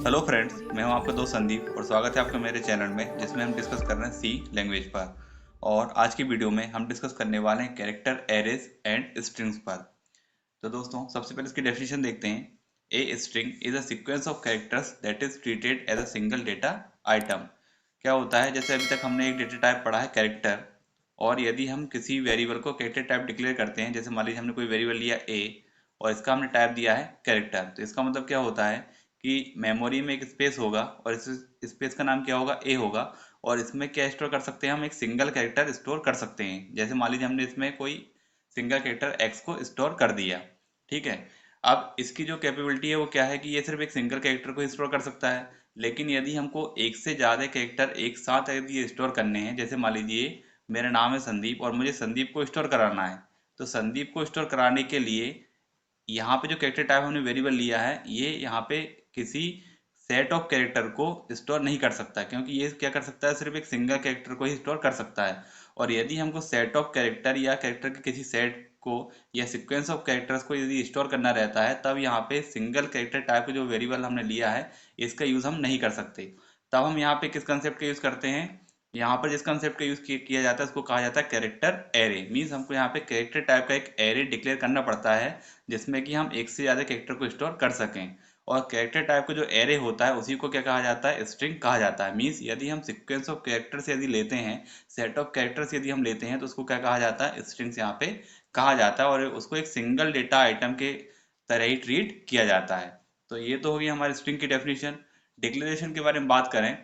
Hello friends, मैं हूं आपका दोस्त संदीप और स्वागत है आपका मेरे चैनल में जिसमें हम डिस्कस कर रहे हैं सी लैंग्वेज पर। और आज की वीडियो में हम डिस्कस करने वाले हैं कैरेक्टर एरेज एंड स्ट्रिंग्स पर। तो दोस्तों, सबसे पहले इसकी डेफिनेशन देखते हैं। A string is a sequence of characters that is treated as a single data item. क्या होता है, जैसे अभी तक हमने एक डेटा टाइप पढ़ा है कैरेक्टर, और यदि हम किसी वेरिएबल को कैरेक्टर टाइप डिक्लेयर करते हैं, जैसे मान लीजिए हमने कोई वेरिएबल लिया ए और इसका हमने टाइप दिया है कैरेक्टर, तो इसका मतलब क्या होता है कि मेमोरी में एक स्पेस होगा और इस स्पेस का नाम क्या होगा, ए होगा। और इसमें क्या स्टोर कर सकते हैं, हम एक सिंगल कैरेक्टर स्टोर कर सकते हैं। जैसे मान लीजिए हमने इसमें कोई सिंगल कैरेक्टर एक्स को स्टोर कर दिया, ठीक है। अब इसकी जो कैपेबिलिटी है वो क्या है कि ये सिर्फ एक सिंगल कैरेक्टर को स्टोर कर सकता है। लेकिन यदि हमको एक से ज़्यादा कैरेक्टर एक साथ यदि स्टोर करने हैं, जैसे मान लीजिए मेरा नाम है संदीप और मुझे संदीप को स्टोर कराना है, तो संदीप को स्टोर कराने के लिए यहाँ पे जो कैरेक्टर टाइप हमने वेरिएबल लिया है, ये यहाँ पे किसी सेट ऑफ कैरेक्टर को स्टोर नहीं कर सकता, क्योंकि ये क्या कर सकता है, सिर्फ एक सिंगल कैरेक्टर को ही स्टोर कर सकता है। और यदि हमको सेट ऑफ कैरेक्टर या कैरेक्टर के किसी सेट को या सीक्वेंस ऑफ कैरेक्टर्स को यदि स्टोर करना रहता है, तब यहाँ पे सिंगल कैरेक्टर टाइप का जो वेरिएबल हमने लिया है इसका यूज हम नहीं कर सकते। तब हम यहाँ पे किस कंसेप्ट का यूज करते हैं, यहाँ पर जिस कंसेप्ट का यूज किया जाता है उसको कहा जाता है कैरेक्टर एरे। मीन्स हमको यहाँ पे कैरेक्टर टाइप का एक एरे डिक्लेयर करना पड़ता है जिसमें कि हम एक से ज़्यादा कैरेक्टर को स्टोर कर सकें। और कैरेक्टर टाइप का जो एरे होता है उसी को क्या कहा जाता है, स्ट्रिंग कहा जाता है। मीन्स यदि हम सीक्वेंस ऑफ कैरेक्टर्स यदि लेते हैं, सेट ऑफ कैरेक्टर्स यदि हम लेते हैं, तो उसको क्या कहा जाता है, स्ट्रिंग्स यहाँ पे कहा जाता है। और उसको एक सिंगल डेटा आइटम के तरह ही ट्रीट किया जाता है। तो ये तो होगी हमारी स्ट्रिंग की डेफिनेशन। डिक्लेरेशन के बारे में बात करें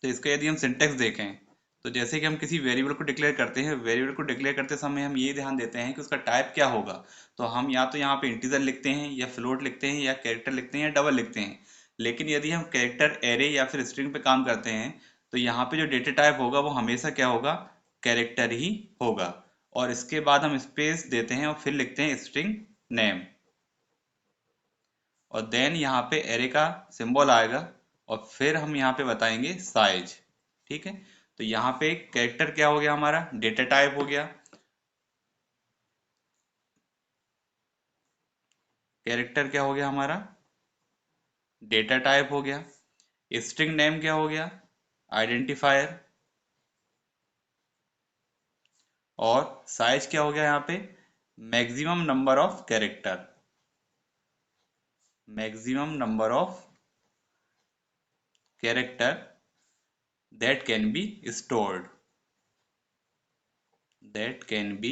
तो इसका यदि हम सिंटेक्स देखें, तो जैसे कि हम किसी वेरिएबल को डिक्लेयर करते हैं, वेरिएबल को डिक्लेयर करते समय हम ये ध्यान देते हैं कि उसका टाइप क्या होगा। तो हम या तो यहाँ पे इंटीजर लिखते हैं या फ्लोट लिखते हैं या कैरेक्टर लिखते हैं या डबल लिखते हैं। लेकिन यदि हम कैरेक्टर एरे या फिर स्ट्रिंग पे काम करते हैं, तो यहाँ पे जो डेटा टाइप होगा वो हमेशा क्या होगा, कैरेक्टर ही होगा। और इसके बाद हम स्पेस देते हैं और फिर लिखते हैं स्ट्रिंग नेम, और देन यहाँ पे एरे का सिंबल आएगा और फिर हम यहाँ पे बताएंगे साइज। ठीक है, तो यहाँ पे कैरेक्टर क्या हो गया, हमारा डेटा टाइप हो गया। कैरेक्टर क्या हो गया हमारा, डेटा टाइप हो गया। स्ट्रिंग नेम क्या हो गया, आइडेंटिफायर। और साइज क्या हो गया यहाँ पे, maximum number of character. Maximum number of character that can be stored, that can be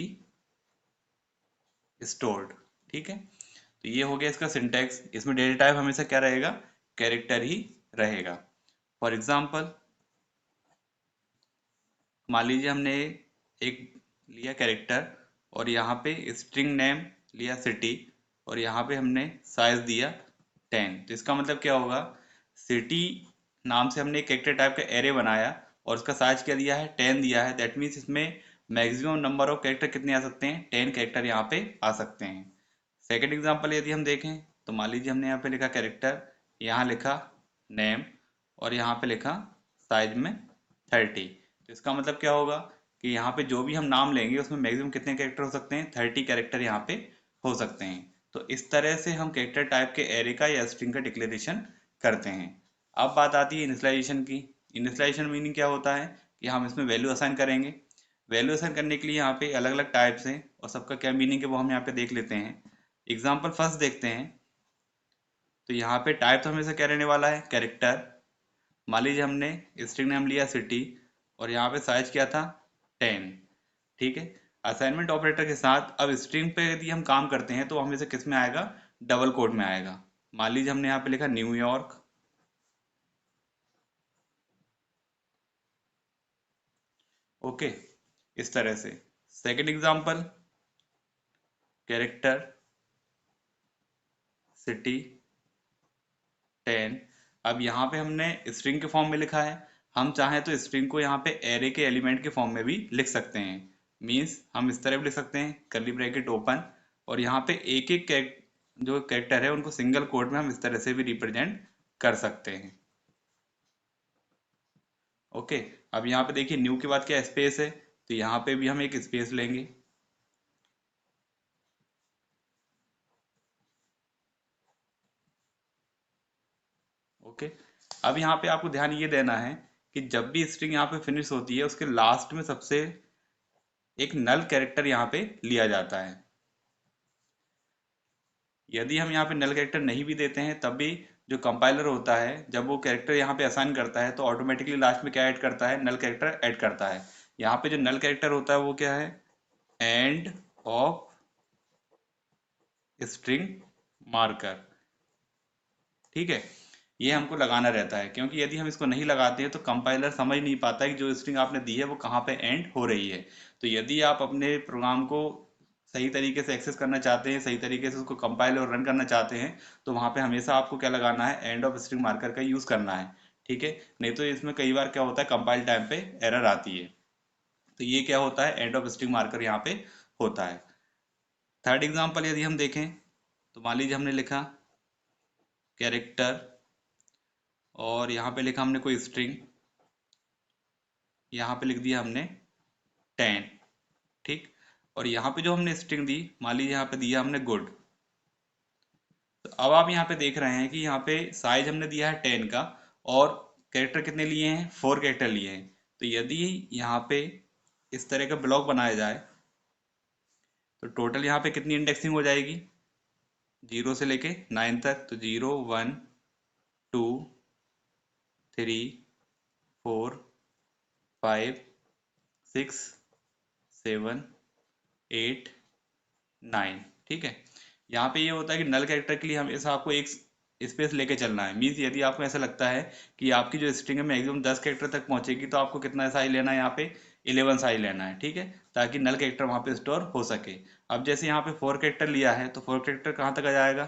stored. ठीक है, तो ये हो गया इसका सिंटैक्स। इसमें डेटा टाइप हमेशा क्या रहेगा, कैरेक्टर ही रहेगा। फॉर एग्जाम्पल, मान लीजिए हमने एक लिया कैरेक्टर और यहाँ पे स्ट्रिंग नेम लिया सिटी, और यहाँ पे हमने साइज दिया 10। तो इसका मतलब क्या होगा, सिटी नाम से हमने एक कैरेक्टर टाइप का एरे बनाया और उसका साइज क्या दिया है, 10 दिया है। दैट मीन्स इसमें मैक्सिमम नंबर ऑफ कैरेक्टर कितने आ सकते हैं, 10 कैरेक्टर यहाँ पे आ सकते हैं। सेकेंड एग्जाम्पल यदि हम देखें, तो मान लीजिए हमने यहाँ पे लिखा कैरेक्टर, यहाँ लिखा नेम और यहाँ पे लिखा साइज में 30। तो इसका मतलब क्या होगा कि यहाँ पे जो भी हम नाम लेंगे उसमें मैक्सिमम कितने कैरेक्टर हो सकते हैं, 30 कैरेक्टर यहाँ पे हो सकते हैं। तो इस तरह से हम कैरेक्टर टाइप के एरे का या स्ट्रिंग का डिक्लेरेशन करते हैं। अब बात आती है इनिशियलाइजेशन की। इनिशियलाइजेशन मीनिंग क्या होता है कि हम इसमें वैल्यू असाइन करेंगे। वैल्यू असाइन करने के लिए यहाँ पे अलग अलग टाइप्स हैं और सबका क्या मीनिंग है वो हम यहाँ पे देख लेते हैं। एग्जाम्पल फर्स्ट देखते हैं। तो यहाँ पे टाइप तो हमेशा क्या रहने वाला है, कैरेक्टर। मान लीजिए हमने स्ट्रिंग नेम लिया सिटी और यहाँ पे साइज क्या था, 10। ठीक है, असाइनमेंट ऑपरेटर के साथ अब स्ट्रिंग पे यदि हम काम करते हैं तो हमेशा किस में आएगा, डबल कोट में आएगा। मान लीजिए हमने यहाँ पे लिखा न्यूयॉर्क। ओके, इस तरह से। Second example, character city 10। अब यहाँ पे हमने स्ट्रिंग के फॉर्म में लिखा है, हम चाहें तो स्ट्रिंग को यहाँ पे एरे के एलिमेंट के फॉर्म में भी लिख सकते हैं। मीन्स हम इस तरह भी लिख सकते हैं, कर्ली ब्रैकेट ओपन, और यहाँ पे एक एक जो कैरेक्टर है उनको सिंगल कोड में हम इस तरह से भी रिप्रेजेंट कर सकते हैं। ओके, अब यहाँ पे देखिए न्यू के बाद क्या स्पेस है, तो यहाँ पे भी हम एक स्पेस लेंगे। ओके, अब यहाँ पे आपको ध्यान ये देना है कि जब भी स्ट्रिंग यहाँ पे फिनिश होती है उसके लास्ट में सबसे एक नल कैरेक्टर यहाँ पे लिया जाता है। यदि हम यहाँ पे नल कैरेक्टर नहीं भी देते हैं तब भी जो कंपाइलर होता है जब वो कैरेक्टर यहाँ पे असाइन करता है तो ऑटोमेटिकली लास्ट में क्या ऐड करता है, नल कैरेक्टर ऐड करता है। यहाँ पे जो नल कैरेक्टर होता है वो क्या है, एंड ऑफ स्ट्रिंग मार्कर। ठीक है, ये हमको लगाना रहता है क्योंकि यदि हम इसको नहीं लगाते हैं तो कंपाइलर समझ नहीं पाता कि जो स्ट्रिंग आपने दी है वो कहाँ पे एंड हो रही है। तो यदि आप अपने प्रोग्राम को सही तरीके से एक्सेस करना चाहते हैं, सही तरीके से उसको कंपाइल और रन करना चाहते हैं, तो वहाँ पे हमेशा आपको क्या लगाना है, एंड ऑफ स्ट्रिंग मार्कर का यूज़ करना है। ठीक है, नहीं तो इसमें कई बार क्या होता है, कंपाइल टाइम पे एरर आती है। तो ये क्या होता है, एंड ऑफ स्ट्रिंग मार्कर यहाँ पे होता है। थर्ड एग्जाम्पल यदि हम देखें तो मान लीजिए हमने लिखा कैरेक्टर और यहाँ पे लिखा हमने कोई स्ट्रिंग, यहाँ पे लिख दिया हमने 10। ठीक, और यहाँ पे जो हमने स्ट्रिंग दी, मान लीजिए यहाँ पे दिया हमने गुड। तो अब आप यहाँ पे देख रहे हैं कि यहाँ पे साइज हमने दिया है 10 का और कैरेक्टर कितने लिए हैं, 4 कैरेक्टर लिए हैं। तो यदि यहाँ पे इस तरह का ब्लॉक बनाया जाए तो टोटल यहाँ पे कितनी इंडेक्सिंग हो जाएगी, 0 से लेके 9 तक। तो 0 1 2 3 4 5 6 7 8 9। ठीक है, यहाँ पे ये होता है कि नल कैरेक्टर के लिए हमेशा आपको एक स्पेस लेके चलना है। मीन्स यदि आपको ऐसा लगता है कि आपकी जो स्ट्रिंग है मैक्सिमम 10 कैरेक्टर तक पहुंचेगी तो आपको कितना साइज लेना है, यहाँ पे 11 साइज लेना है। ठीक है, ताकि नल कैरेक्टर वहाँ पे स्टोर हो सके। अब जैसे यहाँ पे 4 कैरेक्टर लिया है तो 4 कैरेक्टर कहाँ तक आ जाएगा,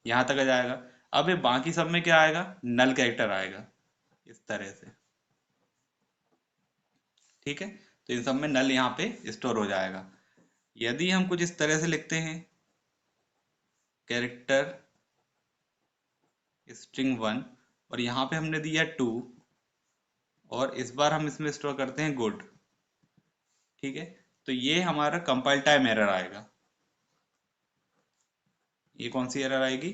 यहाँ तक आ जाएगा। अब ये बाकी सब में क्या आएगा, नल कैरेक्टर आएगा इस तरह से। ठीक है, तो इन सब में नल यहाँ पे स्टोर हो जाएगा। यदि हम कुछ इस तरह से लिखते हैं, कैरेक्टर स्ट्रिंग 1 और यहाँ पे हमने दिया 2 और इस बार हम इसमें स्टोर करते हैं गुड। ठीक है, तो ये हमारा कंपाइल टाइम एरर आएगा। ये कौन सी एरर आएगी,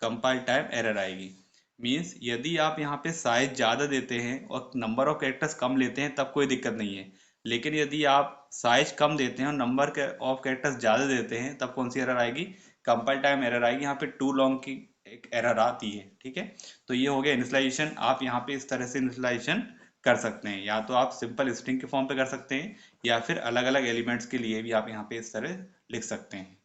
कंपाइल टाइम एरर आएगी। मीन्स यदि आप यहाँ पे साइज ज़्यादा देते हैं और नंबर ऑफ कैरेक्टर्स कम लेते हैं तब कोई दिक्कत नहीं है, लेकिन यदि आप साइज कम देते हैं और नंबर ऑफ कैरेक्टर्स ज़्यादा देते हैं तब कौन सी एरर आएगी, कंपाइल टाइम एरर आएगी। यहाँ पे टू लॉन्ग की एक एरर आती है। ठीक है, तो ये हो गया इनिशियलाइजेशन। आप यहाँ पे इस तरह से इनिशियलाइजेशन कर सकते हैं, या तो आप सिंपल स्ट्रिंग के फॉर्म पे कर सकते हैं या फिर अलग अलग एलिमेंट्स के लिए भी आप यहाँ पे इस तरह लिख सकते हैं।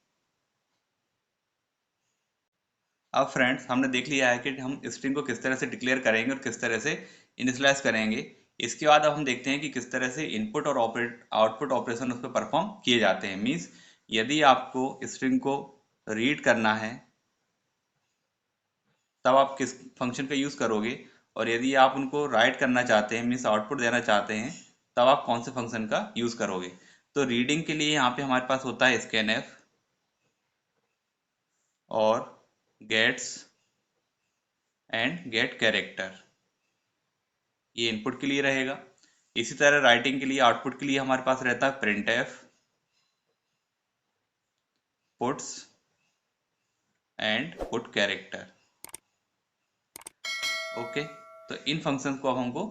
अब फ्रेंड्स हमने देख लिया है कि हम स्ट्रिंग को किस तरह से डिक्लेयर करेंगे और किस तरह से इनिशियलाइज करेंगे। इसके बाद अब हम देखते हैं कि किस तरह से इनपुट और आउटपुट ऑपरेशन उस पर परफॉर्म किए जाते हैं। मीन्स यदि आपको स्ट्रिंग को रीड करना है तब आप किस फंक्शन का यूज़ करोगे, और यदि आप उनको राइट करना चाहते हैं मीन्स आउटपुट देना चाहते हैं तब आप कौन से फंक्शन का यूज़ करोगे। तो रीडिंग के लिए यहाँ पे हमारे पास होता है स्कैनफ और गेट्स एंड गेट कैरेक्टर, ये इनपुट के लिए रहेगा। इसी तरह राइटिंग के लिए, आउटपुट के लिए हमारे पास रहता है printf, puts and put character. Okay, तो इन फंक्शंस को अब हमको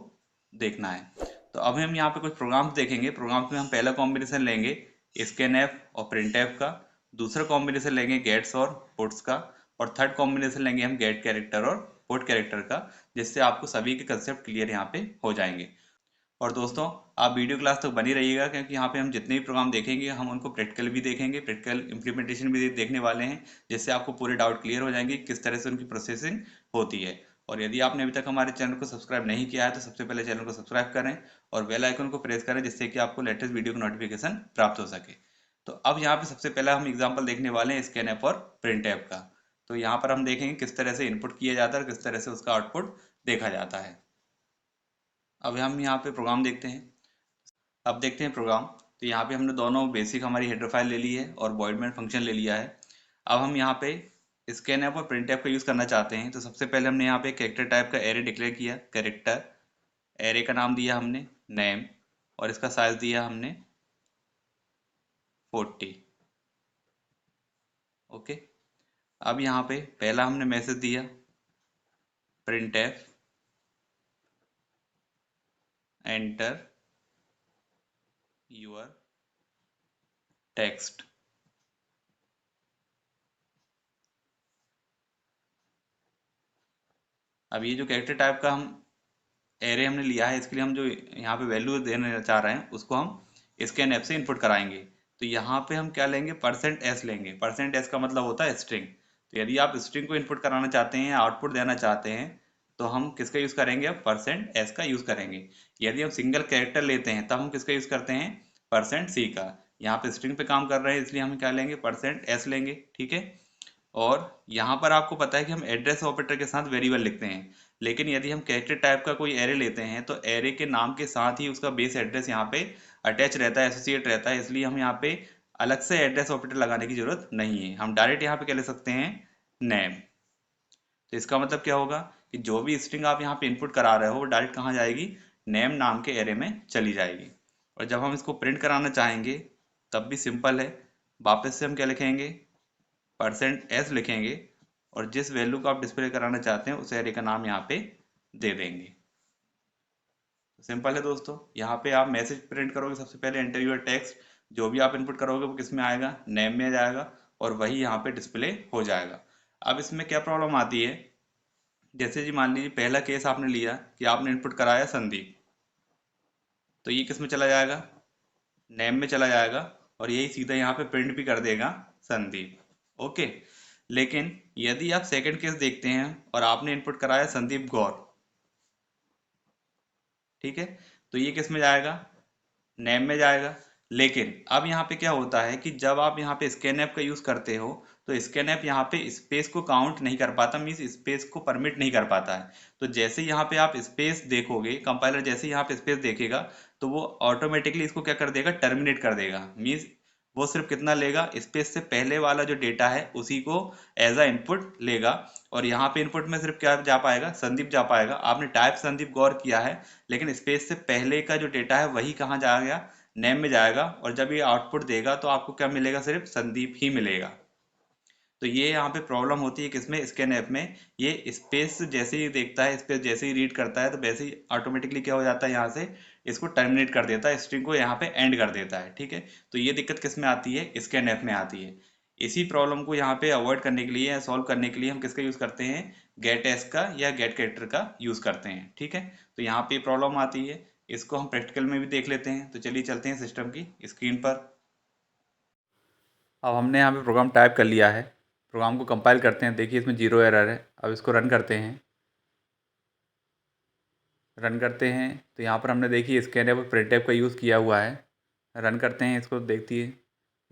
देखना है। तो अब हम यहाँ पे कुछ प्रोग्राम्स देखेंगे। प्रोग्राम्स में हम पहला कॉम्बिनेशन लेंगे स्कैनफ और प्रिंटफ का, दूसरा कॉम्बिनेशन लेंगे गेट्स और पुट्स का, और थर्ड कॉम्बिनेशन लेंगे हम गेट कैरेक्टर और पुट कैरेक्टर का, जिससे आपको सभी के कंसेप्ट क्लियर यहाँ पे हो जाएंगे। और दोस्तों आप वीडियो क्लास तक बनी रहिएगा क्योंकि यहाँ पे हम जितने भी प्रोग्राम देखेंगे हम उनको प्रैक्टिकल भी देखेंगे, प्रैक्टिकल इम्प्लीमेंटेशन भी देखने वाले हैं, जिससे आपको पूरे डाउट क्लियर हो जाएंगे किस तरह से उनकी प्रोसेसिंग होती है। और यदि आपने अभी तक हमारे चैनल को सब्सक्राइब नहीं किया है तो सबसे पहले चैनल को सब्सक्राइब करें और बेल आइकन को प्रेस करें, जिससे कि आपको लेटेस्ट वीडियो की नोटिफिकेशन प्राप्त हो सके। तो अब यहाँ पे सबसे पहला हम एग्जाम्पल देखने वाले हैं स्कैनफ और प्रिंटफ का। तो यहाँ पर हम देखेंगे किस तरह से इनपुट किया जाता है और किस तरह से उसका आउटपुट देखा जाता है। अब हम यहाँ पे प्रोग्राम देखते हैं। अब देखते हैं प्रोग्राम। तो यहाँ पे हमने दोनों बेसिक हमारी हेडर फाइल ले ली है और वॉइड मेन फंक्शन ले लिया है। अब हम यहाँ पे स्कैनफ और प्रिंटफ का यूज़ करना चाहते हैं। तो सबसे पहले हमने यहाँ पे कैरेक्टर टाइप का एरे डिक्लेयर किया, कैरेक्टर। एरे का नाम दिया हमने नेम और इसका साइज दिया हमने 40। ओके, अब यहाँ पे पहला हमने मैसेज दिया printf enter your text। अब ये जो कैरेक्टर टाइप का हम एरे हमने लिया है, इसके लिए हम जो यहाँ पे वैल्यू देना चाह रहे हैं उसको हम स्कैन ऐप से इनपुट कराएंगे। तो यहाँ पे हम क्या लेंगे, %s लेंगे। %s का मतलब होता है स्ट्रिंग। तो यदि आप स्ट्रिंग को इनपुट कराना चाहते हैं, आउटपुट देना चाहते हैं, तो हम किसका यूज़ करेंगे, अब %s का यूज़ करेंगे। यदि हम सिंगल कैरेक्टर लेते हैं तब हम किसका यूज़ करते हैं, %c का। यहाँ पे स्ट्रिंग पे काम कर रहे हैं इसलिए हम क्या लेंगे, %s लेंगे। ठीक है। और यहाँ पर आपको पता है कि हम एड्रेस ऑपरेटर के साथ वेरिएबल लिखते हैं, लेकिन यदि हम कैरेक्टर टाइप का कोई एरे लेते हैं तो एरे के नाम के साथ ही उसका बेस एड्रेस यहाँ पे अटैच रहता है, एसोसिएट रहता है, इसलिए हम यहाँ पे अलग से एड्रेस ऑपरेटर लगाने की जरूरत नहीं है। हम डायरेक्ट यहाँ पे क्या ले सकते हैं, नेम। तो इसका मतलब क्या होगा कि जो भी स्ट्रिंग आप यहाँ पे इनपुट करा रहे हो वो डायरेक्ट कहाँ जाएगी, नेम नाम के एरे में चली जाएगी। और जब हम इसको प्रिंट कराना चाहेंगे तब भी सिंपल है, वापस से हम क्या लिखेंगे, %s लिखेंगे और जिस वैल्यू को आप डिस्प्ले कराना चाहते हैं उस एरे का नाम यहाँ पे दे देंगे। सिंपल है दोस्तों। यहाँ पे आप मैसेज प्रिंट करोगे, सबसे पहले एंटर योर टेक्स्ट, जो भी आप इनपुट करोगे वो किस में आएगा, नेम में जाएगा और वही यहाँ पे डिस्प्ले हो जाएगा। अब इसमें क्या प्रॉब्लम आती है, जैसे जी मान लीजिए पहला केस आपने लिया कि आपने इनपुट कराया संदीप, तो ये किस में चला जाएगा, नेम में चला जाएगा और यही सीधा यहाँ पे प्रिंट भी कर देगा संदीप। ओके। लेकिन यदि आप सेकंड केस देखते हैं और आपने इनपुट कराया संदीप गौर, ठीक है, तो ये किस में जाएगा, नेम में जाएगा। लेकिन अब यहाँ पे क्या होता है कि जब आप यहाँ पे स्कैन ऐप का यूज करते हो तो स्कैन ऐप यहाँ पे स्पेस को काउंट नहीं कर पाता, मीन्स स्पेस को परमिट नहीं कर पाता है। तो जैसे यहाँ पे आप स्पेस देखोगे, कंपाइलर जैसे यहाँ पे स्पेस देखेगा तो वो ऑटोमेटिकली इसको क्या कर देगा, टर्मिनेट कर देगा। मीन्स वो सिर्फ कितना लेगा, स्पेस से पहले वाला जो डेटा है उसी को एज अ इनपुट लेगा। और यहाँ पे इनपुट में सिर्फ क्या जा पाएगा, संदीप जा पाएगा। आपने टाइप संदीप गौर किया है, लेकिन स्पेस से पहले का जो डेटा है वही कहाँ जाएगा, नेम में जाएगा। और जब ये आउटपुट देगा तो आपको क्या मिलेगा, सिर्फ संदीप ही मिलेगा। तो ये यहाँ पे प्रॉब्लम होती है किसमें, स्कैन ऐप में। ये स्पेस जैसे ही देखता है, स्पेस जैसे ही रीड करता है तो वैसे ही ऑटोमेटिकली क्या हो जाता है, यहाँ से इसको टर्मिनेट कर देता है, स्ट्रिंग को यहाँ पे एंड कर देता है। ठीक है। तो ये दिक्कत किस में आती है, स्कैन ऐप में आती है। इसी प्रॉब्लम को यहाँ पे अवॉइड करने के लिए या सॉल्व करने के लिए हम किसका यूज करते हैं, गेट एस का या गेट कैरेक्टर का यूज करते हैं। ठीक है। तो यहाँ पे प्रॉब्लम आती है, इसको हम प्रैक्टिकल में भी देख लेते हैं। तो चलिए चलते हैं सिस्टम की स्क्रीन पर। अब हमने यहाँ पे प्रोग्राम टाइप कर लिया है, प्रोग्राम को कंपाइल करते हैं। देखिए इसमें 0 एरर है। अब इसको रन करते हैं। रन करते हैं तो यहाँ पर हमने देखिए स्कैन ऐप और प्रिंट ऐप का यूज़ किया हुआ है। रन करते हैं इसको, देखिए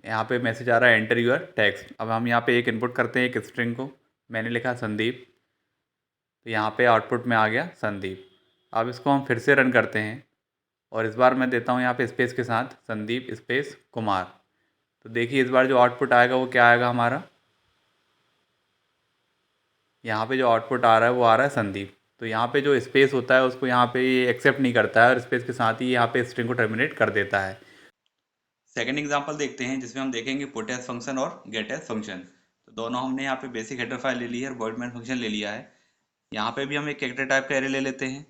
यहाँ पे मैसेज आ रहा है एंटर यूर टेक्स्ट। अब हम यहाँ पे एक इनपुट करते हैं, एक स्ट्रिंग को। मैंने लिखा संदीप, तो यहाँ पे आउटपुट में आ गया संदीप। अब इसको हम फिर से रन करते हैं और इस बार मैं देता हूँ यहाँ पे स्पेस के साथ संदीप स्पेस कुमार। तो देखिए इस बार जो आउटपुट आएगा वो क्या आएगा हमारा, यहाँ पे जो आउटपुट आ रहा है वो आ रहा है संदीप। तो यहाँ पे जो स्पेस होता है उसको यहाँ पे ये एक्सेप्ट नहीं करता है और स्पेस के साथ ही यहाँ पे स्ट्रिंग को टर्मिनेट कर देता है। सेकंड एग्जांपल देखते हैं जिसमें हम देखेंगे पुट एज फंक्शन और गेट एज फंक्शन। तो दोनों हमने यहाँ पे बेसिक हेडर फाइल ले ली है और void main फंक्शन ले लिया है। यहाँ पे भी हम एक कैरेक्टर टाइप का एरे ले लेते हैं।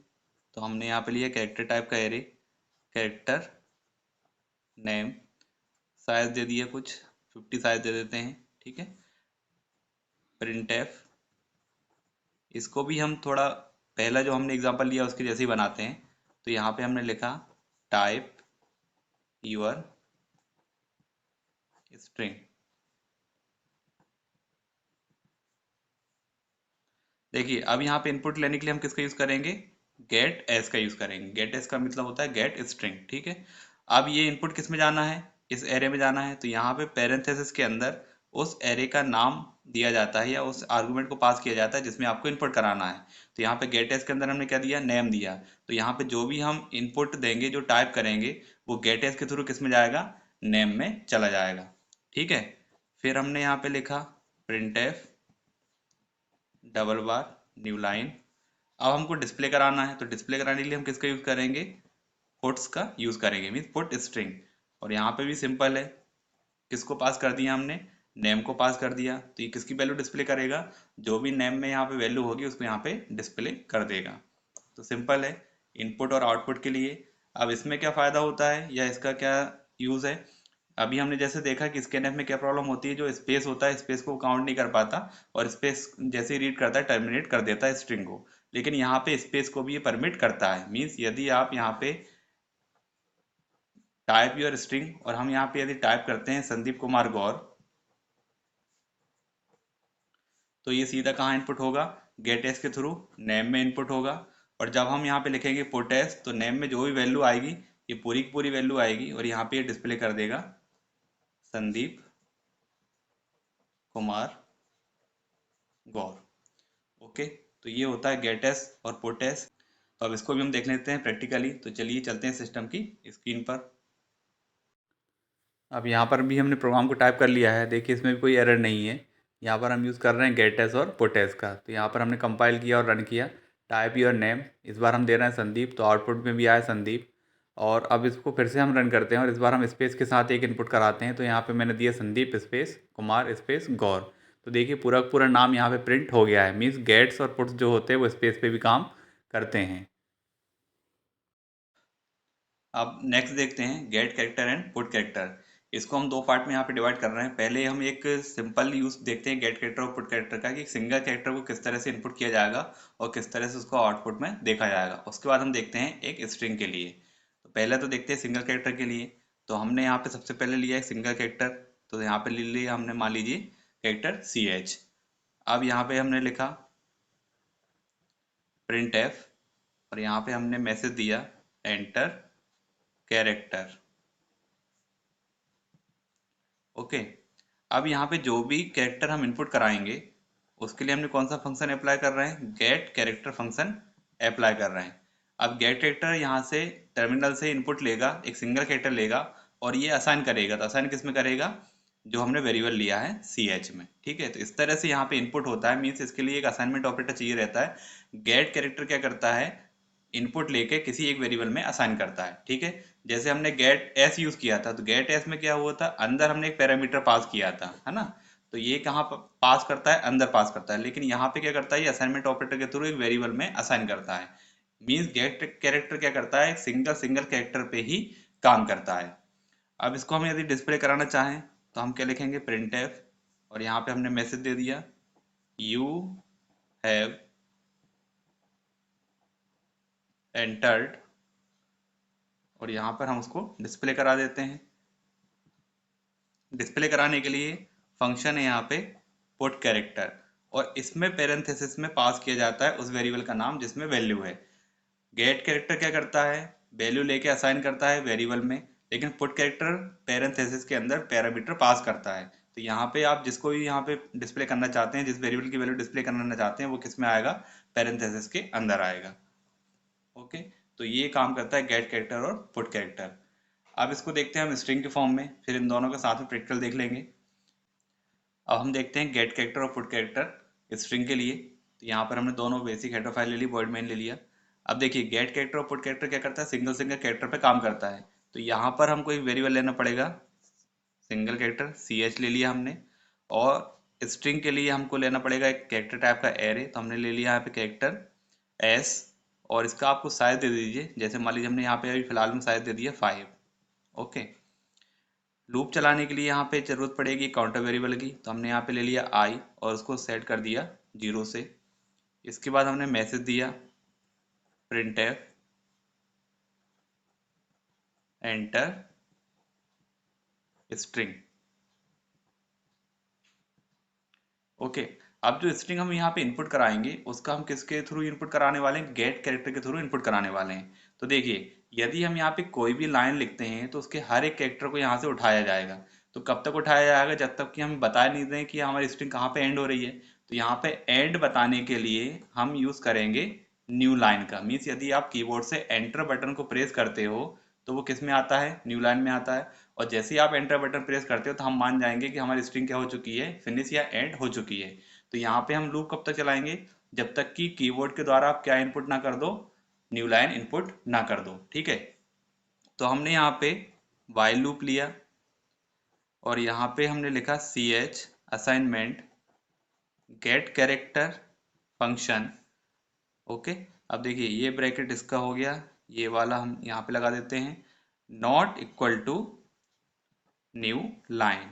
तो हमने यहाँ पे लिया कैरेक्टर टाइप का एरे, कैरेक्टर नेम, साइज दे दिया कुछ 50 साइज दे देते हैं। ठीक है। प्रिंटफ, इसको भी हम थोड़ा पहला जो हमने एग्जांपल लिया उसके जैसे ही बनाते हैं। तो यहाँ पे हमने लिखा टाइप यूर स्ट्रिंग। देखिए अब यहाँ पे इनपुट लेने के लिए हम किसका यूज करेंगे, गेट एस का यूज करेंगे। गेट एस का मतलब होता है गेट स्ट्रिंग। ठीक है। अब ये इनपुट किस में जाना है, इस एरे में जाना है। तो यहाँ पे पेरेंथेसिस के अंदर उस एरे का नाम दिया जाता है या उस आर्गुमेंट को पास किया जाता है जिसमें आपको इनपुट कराना है। तो यहाँ पे गेट एस के अंदर हमने क्या दिया, नेम दिया। तो यहाँ पे जो भी हम इनपुट देंगे, जो टाइप करेंगे, वो गेट एस के थ्रू किस में जाएगा, नेम में चला जाएगा। ठीक है। फिर हमने यहाँ पे लिखा प्रिंटफ डबल बार न्यू लाइन। अब हमको डिस्प्ले कराना है, तो डिस्प्ले कराने के लिए हम किसका यूज करेंगे, पुट्स का यूज करेंगे, मीन पुट स्ट्रिंग। और यहाँ पे भी सिंपल है, किसको पास कर दिया हमने, नेम को पास कर दिया तो ये किसकी वैल्यू डिस्प्ले करेगा, जो भी नेम में यहाँ पे वैल्यू होगी उसको यहाँ पे डिस्प्ले कर देगा। तो सिंपल है इनपुट और आउटपुट के लिए। अब इसमें क्या फ़ायदा होता है या इसका क्या यूज़ है, अभी हमने जैसे देखा कि स्कैनफ में क्या प्रॉब्लम होती है, जो स्पेस होता है स्पेस को काउंट नहीं कर पाता और स्पेस जैसे ही रीड करता है टर्मिनेट कर देता है स्ट्रिंग को। लेकिन यहाँ पे स्पेस को भी ये परमिट करता है, मीन्स यदि आप यहाँ पे टाइप योर स्ट्रिंग और हम यहाँ पे यदि टाइप करते हैं संदीप कुमार गौर, तो ये सीधा कहाँ इनपुट होगा, गेट एस के थ्रू नेम में इनपुट होगा। और जब हम यहाँ पे लिखेंगे पुट एस तो नेम में जो भी वैल्यू आएगी ये पूरी की पूरी वैल्यू आएगी और यहाँ पे ये डिस्प्ले कर देगा संदीप कुमार गौर। ओके, तो ये होता है गेट एस और पुट एस। तो अब इसको भी हम देख लेते हैं प्रैक्टिकली। तो चलिए चलते हैं सिस्टम की स्क्रीन पर। अब यहाँ पर भी हमने प्रोग्राम को टाइप कर लिया है, देखिए इसमें भी कोई एरर नहीं है। यहाँ पर हम यूज़ कर रहे हैं गेट एस और पुट एस का। तो यहाँ पर हमने कंपाइल किया और रन किया। टाइप योर नेम, इस बार हम दे रहे हैं संदीप, तो आउटपुट में भी आया संदीप। और अब इसको फिर से हम रन करते हैं और इस बार हम स्पेस के साथ एक इनपुट कराते हैं। तो यहाँ पे मैंने दिया संदीप स्पेस कुमार स्पेस गौर। तो देखिए पूरा पूरा नाम यहाँ पे प्रिंट हो गया है, मीन्स गेट्स और पुट्स जो होते हैं वो स्पेस पे भी काम करते हैं। अब नेक्स्ट देखते हैं get character and put character. इसको हम दो पार्ट में यहाँ पे डिवाइड कर रहे हैं। पहले हम एक सिंपल यूज देखते हैं गेट कैरेक्टर और पुट कैरेक्टर का, कि एक सिंगल कैरेक्टर को किस तरह से इनपुट किया जाएगा और किस तरह से उसको आउटपुट में देखा जाएगा। उसके बाद हम देखते हैं एक स्ट्रिंग के लिए। तो पहले तो देखते हैं सिंगल कैरेक्टर के लिए। तो हमने यहाँ पे सबसे पहले लिया एक सिंगल कैरेक्टर। तो यहाँ पे ले लिया हमने, मान लीजिए कैरेक्टर सी एच। अब यहाँ पे हमने लिखा प्रिंट एफ और यहाँ पे हमने मैसेज दिया एंटर कैरेक्टर। ओके, अब यहाँ पे जो भी कैरेक्टर हम इनपुट कराएंगे उसके लिए हमने कौन सा फंक्शन अप्लाई कर रहे हैं, गेट कैरेक्टर फंक्शन अप्लाई कर रहे हैं। अब गेट कैरेक्टर यहाँ से टर्मिनल से इनपुट लेगा, एक सिंगल कैरेक्टर लेगा और ये असाइन करेगा। तो असाइन किस में करेगा, जो हमने वेरिएबल लिया है सी एच में। ठीक है, तो इस तरह से यहाँ पे इनपुट होता है, मीन्स इसके लिए एक असाइनमेंट ऑपरेटर चाहिए रहता है। गेट कैरेक्टर क्या करता है, इनपुट लेके किसी एक वेरिएबल में असाइन करता है। ठीक है, जैसे हमने गेट एस यूज किया था तो गेट एस में क्या हुआ था, अंदर हमने एक पैरामीटर पास किया था, है ना। तो ये कहाँ पास करता है, अंदर पास करता है। लेकिन यहाँ पे क्या करता है, ये असाइनमेंट ऑपरेटर के थ्रू एक वेरिएबल में असाइन करता है। मीन्स गेट कैरेक्टर क्या करता है, सिंगल सिंगल कैरेक्टर पे ही काम करता है। अब इसको हम यदि डिस्प्ले कराना चाहें तो हम क्या लिखेंगे, प्रिंट एफ और यहाँ पे हमने मैसेज दे दिया यू हैव एंटर्ड और यहाँ पर हम उसको डिस्प्ले करा देते हैं। डिस्प्ले कराने के लिए फंक्शन है यहाँ पे पुट कैरेक्टर और इसमें पेरेंथेसिस में पास किया जाता है उस वेरिएबल का नाम जिसमें वैल्यू है। गेट कैरेक्टर क्या करता है, वैल्यू लेके असाइन करता है वेरिएबल में, लेकिन पुट कैरेक्टर पेरेंथेसिस के अंदर पैरामीटर पास करता है। तो यहाँ पे आप जिसको भी यहाँ पे डिस्प्ले करना चाहते हैं, जिस वेरिएबल की वैल्यू डिस्प्ले करना चाहते हैं, वो किस में आएगा, पेरेंथेसिस के अंदर आएगा। ओके, तो ये काम करता है गेट कैरेक्टर और पुट कैरेक्टर। अब इसको देखते हैं हम स्ट्रिंग के फॉर्म में, फिर इन दोनों के साथ में प्रैक्टिकल देख लेंगे। अब हम देखते हैं गेट कैरेक्टर और पुट कैरेक्टर स्ट्रिंग के लिए। तो यहाँ पर हमने दोनों बेसिक हेडर फाइल ले ली, वॉइड मेन ले लिया। अब देखिए गेट कैरेक्टर और पुट कैरेक्टर क्या करता है, सिंगल सिंगल कैरेक्टर पे काम करता है। तो यहाँ पर हमको एक वेरिएबल लेना पड़ेगा, सिंगल कैरेक्टर सी एच ले लिया हमने। और स्ट्रिंग के लिए हमको लेना पड़ेगा एक कैरेक्टर टाइप का एरे। तो हमने ले लिया यहाँ पे कैरेक्टर एस और इसका आपको साइज दे दीजिए, जैसे मान लीजिए हमने यहाँ पे अभी फिलहाल में साइज दे दिया 5। ओके, लूप चलाने के लिए यहाँ पे जरूरत पड़ेगी काउंटर वेरिएबल की। तो हमने यहाँ पे ले लिया आई और उसको सेट कर दिया 0 से। इसके बाद हमने मैसेज दिया print F enter string. Okay, अब जो स्ट्रिंग हम यहाँ पे इनपुट कराएंगे उसका हम किसके थ्रू इनपुट कराने वाले हैं, गेट कैरेक्टर के थ्रू इनपुट कराने वाले हैं। तो देखिए यदि हम यहाँ पे कोई भी लाइन लिखते हैं तो उसके हर एक कैरेक्टर को यहाँ से उठाया जाएगा। तो कब तक उठाया जाएगा, जब तक कि हम बता नहीं दें कि हमारी स्ट्रिंग कहाँ पे एंड हो रही है। तो यहाँ पे एंड बताने के लिए हम यूज करेंगे न्यू लाइन का। मीन्स यदि आप कीबोर्ड से एंटर बटन को प्रेस करते हो तो वो किस में आता है, न्यू लाइन में आता है। और जैसे ही आप एंटर बटन प्रेस करते हो तो हम मान जाएंगे कि हमारी स्ट्रिंग क्या हो चुकी है, फिनिश या एंड हो चुकी है। तो यहाँ पे हम लूप कब तक चलाएंगे, जब तक कि कीबोर्ड के द्वारा आप क्या इनपुट ना कर दो, न्यू लाइन इनपुट ना कर दो। ठीक है, तो हमने यहाँ पे वाइल लूप लिया और यहाँ पे हमने लिखा ch assignment get character function. Okay, अब देखिए ये ब्रैकेट इसका हो गया, ये वाला हम यहाँ पे लगा देते हैं, not equal to new line.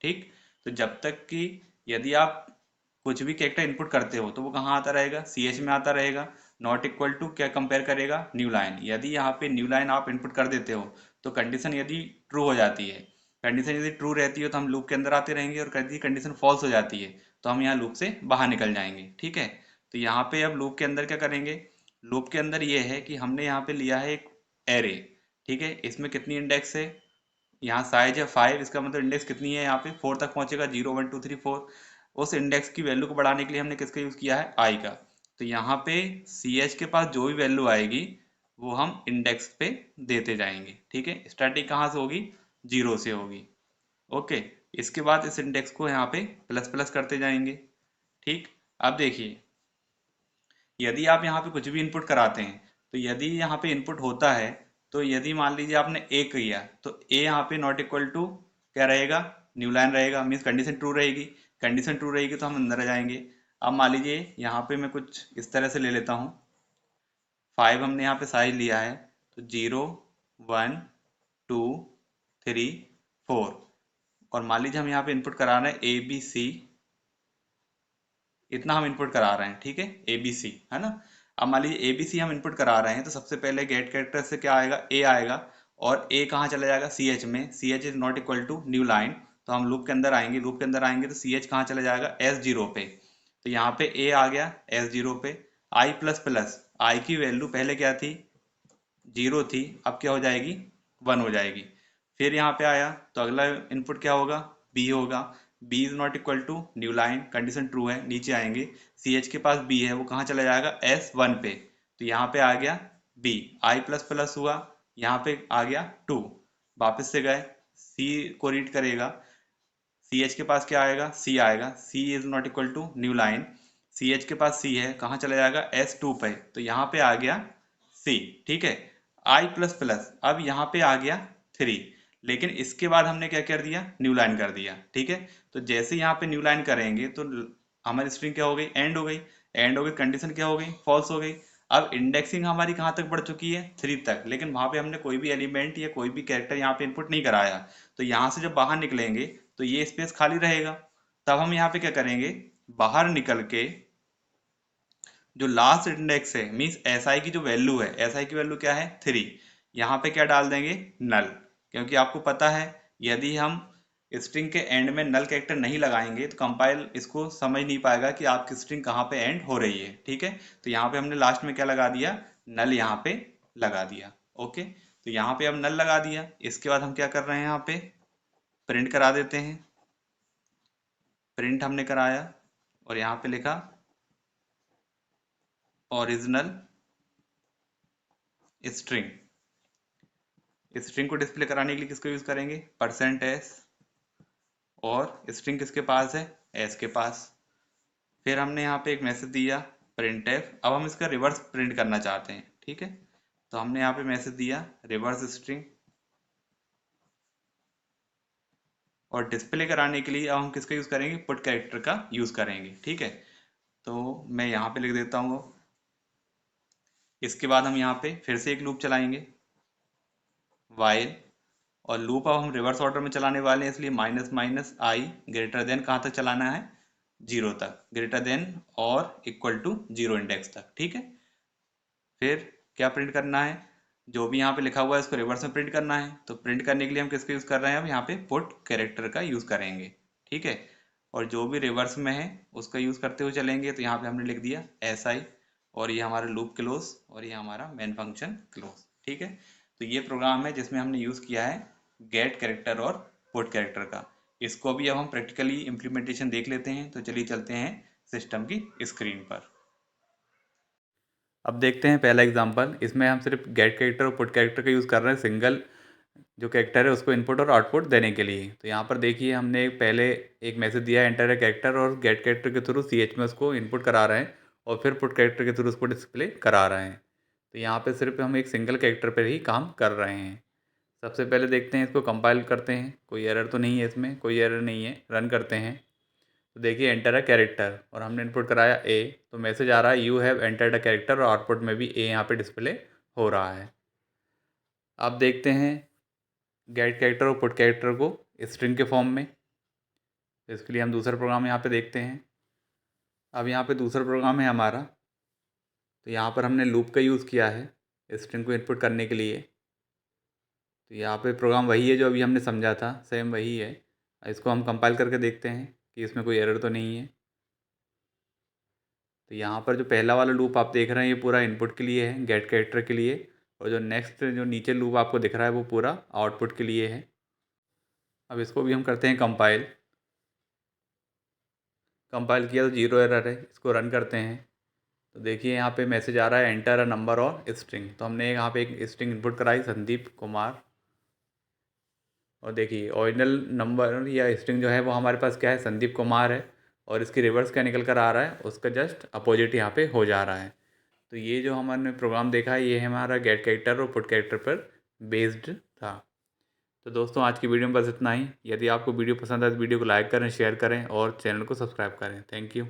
ठीक, तो जब तक कि यदि आप कुछ भी कैरेक्टर इनपुट करते हो तो वो कहाँ आता रहेगा, सी एच में आता रहेगा। नॉट इक्वल टू क्या कंपेयर करेगा, न्यू लाइन। यदि यहाँ पे न्यू लाइन आप इनपुट कर देते हो तो कंडीशन यदि ट्रू हो जाती है, कंडीशन यदि ट्रू रहती है तो हम लूप के अंदर आते रहेंगे, और यदि कंडीशन फॉल्स हो जाती है तो हम यहाँ लूप से बाहर निकल जाएंगे। ठीक है, तो यहाँ पे अब लूप के अंदर क्या करेंगे, लूप के अंदर ये है कि हमने यहाँ पे लिया है एक एरे। ठीक है, इसमें कितनी इंडेक्स है, यहाँ साइज है 5, इसका मतलब इंडेक्स कितनी है, यहाँ पे 4 तक पहुंचेगा, 0 1 2 3 4। उस इंडेक्स की वैल्यू को बढ़ाने के लिए हमने किसका यूज किया है, आई का। तो यहाँ पे सी एच के पास जो भी वैल्यू आएगी वो हम इंडेक्स पे देते जाएंगे। ठीक है, स्टार्टिंग कहाँ से होगी, 0 से होगी। ओके, इसके बाद इस इंडेक्स को यहाँ पे प्लस प्लस करते जाएंगे। ठीक, अब देखिए यदि आप यहाँ पे कुछ भी इनपुट कराते हैं तो यदि यहाँ पे इनपुट होता है, तो यदि मान लीजिए आपने ए किया तो ए यहाँ पे नॉट इक्वल टू क्या रहेगा, न्यू लाइन रहेगा, मीन्स कंडीशन ट्रू रहेगी। कंडीशन ट्रू रहेगी तो हम अंदर आ जाएंगे। अब मान लीजिए यहाँ पे मैं कुछ इस तरह से ले लेता हूँ, 5 हमने यहाँ पे साइज लिया है, तो 0 1 2 3 4, और मान लीजिए हम यहाँ पे इनपुट करा रहे हैं ए बी सी, इतना हम इनपुट करा रहे हैं। ठीक है, ए बी सी है ना। अब मान लीजिए ए बी सी हम इनपुट करा रहे हैं, तो सबसे पहले गेट कैरेक्टर से क्या आएगा, ए आएगा, और ए कहाँ चला जाएगा, सी एच में। C H is not equal to new line, तो हम लूप के अंदर आएंगे, लूप के अंदर आएंगे तो सी एच कहाँ चला जाएगा, एस जीरो पे। तो यहाँ पे ए आ गया एस जीरो पे। आई प्लस प्लस, आई की वैल्यू पहले क्या थी, 0 थी, अब क्या हो जाएगी, 1 हो जाएगी। फिर यहाँ पे आया तो अगला इनपुट क्या होगा, बी होगा। B is not equal to new line, condition true है, नीचे आएंगे, सी एच के पास बी है, वो कहाँ चला जाएगा, एस वन पे। तो यहाँ पे आ गया बी, आई प्लस प्लस हुआ, यहाँ पे आ गया 2, वापस से गए, सी को रीड करेगा, सी एच के पास क्या आएगा, सी आएगा, C is not equal to new line, C H के पास सी है, कहाँ चला जाएगा, एस टू पे, तो यहाँ पे आ गया सी। ठीक है, आई प्लस प्लस, अब यहाँ पे आ गया 3, लेकिन इसके बाद हमने क्या कर दिया, न्यू लाइन कर दिया। ठीक है, तो जैसे यहाँ पे न्यू लाइन करेंगे तो हमारी स्ट्रिंग क्या हो गई, एंड हो गई। एंड हो गई, कंडीशन क्या हो गई, फॉल्स हो गई। अब इंडेक्सिंग हमारी कहाँ तक बढ़ चुकी है, 3 तक, लेकिन वहां पे हमने कोई भी एलिमेंट या कोई भी कैरेक्टर यहाँ पे इनपुट नहीं कराया। तो यहाँ से जब बाहर निकलेंगे तो ये स्पेस खाली रहेगा। तब हम यहाँ पे क्या करेंगे, बाहर निकल के जो लास्ट इंडेक्स है, मीन्स एस आई की जो वैल्यू है, एस आई की वैल्यू क्या है, 3, यहाँ पे क्या डाल देंगे, नल। क्योंकि आपको पता है यदि हम स्ट्रिंग के एंड में नल कैरेक्टर नहीं लगाएंगे तो कंपाइल इसको समझ नहीं पाएगा कि आपकी स्ट्रिंग कहाँ पे एंड हो रही है। ठीक है, तो यहाँ पे हमने लास्ट में क्या लगा दिया, नल यहाँ पे लगा दिया। ओके, तो यहाँ पे अब नल लगा दिया। इसके बाद हम क्या कर रहे हैं, यहाँ पे प्रिंट करा देते हैं। प्रिंट हमने कराया और यहाँ पे लिखा ओरिजिनल स्ट्रिंग। स्ट्रिंग को डिस्प्ले कराने के लिए किसको यूज करेंगे, परसेंट एस, और स्ट्रिंग किसके पास है, एस के पास। फिर हमने यहाँ पे एक मैसेज दिया प्रिंट एफ। अब हम इसका रिवर्स प्रिंट करना चाहते हैं। ठीक है, तो हमने यहाँ पे मैसेज दिया रिवर्स स्ट्रिंग, और डिस्प्ले कराने के लिए अब हम किसका यूज करेंगे, पुट कैरेक्टर का यूज करेंगे। ठीक है, तो मैं यहाँ पे लिख देता हूँ। इसके बाद हम यहाँ पे फिर से एक लूप चलाएंगे, वाइल, और लूप अब हम रिवर्स ऑर्डर में चलाने वाले हैं, इसलिए माइनस माइनस आई ग्रेटर देन कहाँ तक चलाना है, 0 तक, ग्रेटर देन और इक्वल टू 0 इंडेक्स तक। ठीक है, फिर क्या प्रिंट करना है, जो भी यहाँ पे लिखा हुआ है उसको रिवर्स में प्रिंट करना है। तो प्रिंट करने के लिए हम किसका यूज कर रहे हैं, अब यहाँ पे पुट कैरेक्टर का यूज करेंगे। ठीक है, और जो भी रिवर्स में है उसका यूज करते हुए चलेंगे। तो यहाँ पे हमने लिख दिया एस आई, और ये हमारा लूप क्लोज, और ये हमारा मेन फंक्शन क्लोज। ठीक है, तो ये प्रोग्राम है जिसमें हमने यूज किया है गेट कैरेक्टर और पुट कैरेक्टर का। इसको भी अब हम प्रैक्टिकली इम्प्लीमेंटेशन देख लेते हैं। तो चलिए चलते हैं सिस्टम की स्क्रीन पर। अब देखते हैं पहला एग्जांपल। इसमें हम सिर्फ गेट कैरेक्टर और पुट कैरेक्टर का यूज़ कर रहे हैं, सिंगल जो कैरेक्टर है उसको इनपुट और आउटपुट देने के लिए। तो यहाँ पर देखिए हमने पहले एक मैसेज दिया है एंटर ए कैरेक्टर, और गेट कैरेक्टर के थ्रू सी एच में उसको इनपुट करा रहे हैं, और फिर पुट कैरेक्टर के थ्रू उसको डिस्प्ले करा रहे हैं। तो यहाँ पे सिर्फ हम एक सिंगल कैरेक्टर पर ही काम कर रहे हैं। सबसे पहले देखते हैं, इसको कंपाइल करते हैं, कोई एरर तो नहीं है इसमें, कोई एरर नहीं है। रन करते हैं तो देखिए एंटर अ कैरेक्टर, और हमने इनपुट कराया ए, तो मैसेज आ रहा है you have entered a character, और आउटपुट में भी ए यहाँ पे डिस्प्ले हो रहा है। अब देखते हैं गेट कैरेक्टर और पुट कैरेक्टर को स्ट्रिंग के फॉर्म में। तो इसके लिए हम दूसरा प्रोग्राम यहाँ पे देखते हैं। अब यहाँ पे दूसरा प्रोग्राम है हमारा, तो यहाँ पर हमने लूप का यूज़ किया है स्ट्रिंग को इनपुट करने के लिए। तो यहाँ पे प्रोग्राम वही है जो अभी हमने समझा था, सेम वही है। इसको हम कंपाइल करके देखते हैं कि इसमें कोई एरर तो नहीं है। तो यहाँ पर जो पहला वाला लूप आप देख रहे हैं ये पूरा इनपुट के लिए है, गेट कैरेक्टर के लिए, और जो नेक्स्ट जो नीचे लूप आपको दिख रहा है वो पूरा आउटपुट के लिए है। अब इसको भी हम करते हैं कंपाइल। कंपाइल किया तो 0 एरर है, इसको रन करते हैं तो देखिए यहाँ पे मैसेज आ रहा है एंटर अ नंबर और स्ट्रिंग। तो हमने यहाँ पे एक स्ट्रिंग इनपुट कराई संदीप कुमार, और देखिए ओरिजिनल नंबर या स्ट्रिंग जो है वो हमारे पास क्या है, संदीप कुमार है, और इसकी रिवर्स क्या निकल कर आ रहा है, उसका जस्ट अपोजिट यहाँ पे हो जा रहा है। तो ये जो हमने प्रोग्राम देखा है ये हमारा गेट कैरेक्टर और पुट कैरेक्टर पर बेस्ड था। तो दोस्तों आज की वीडियो में बस इतना ही। यदि आपको वीडियो पसंद आए तो वीडियो को लाइक करें, शेयर करें और चैनल को सब्सक्राइब करें। Thank you.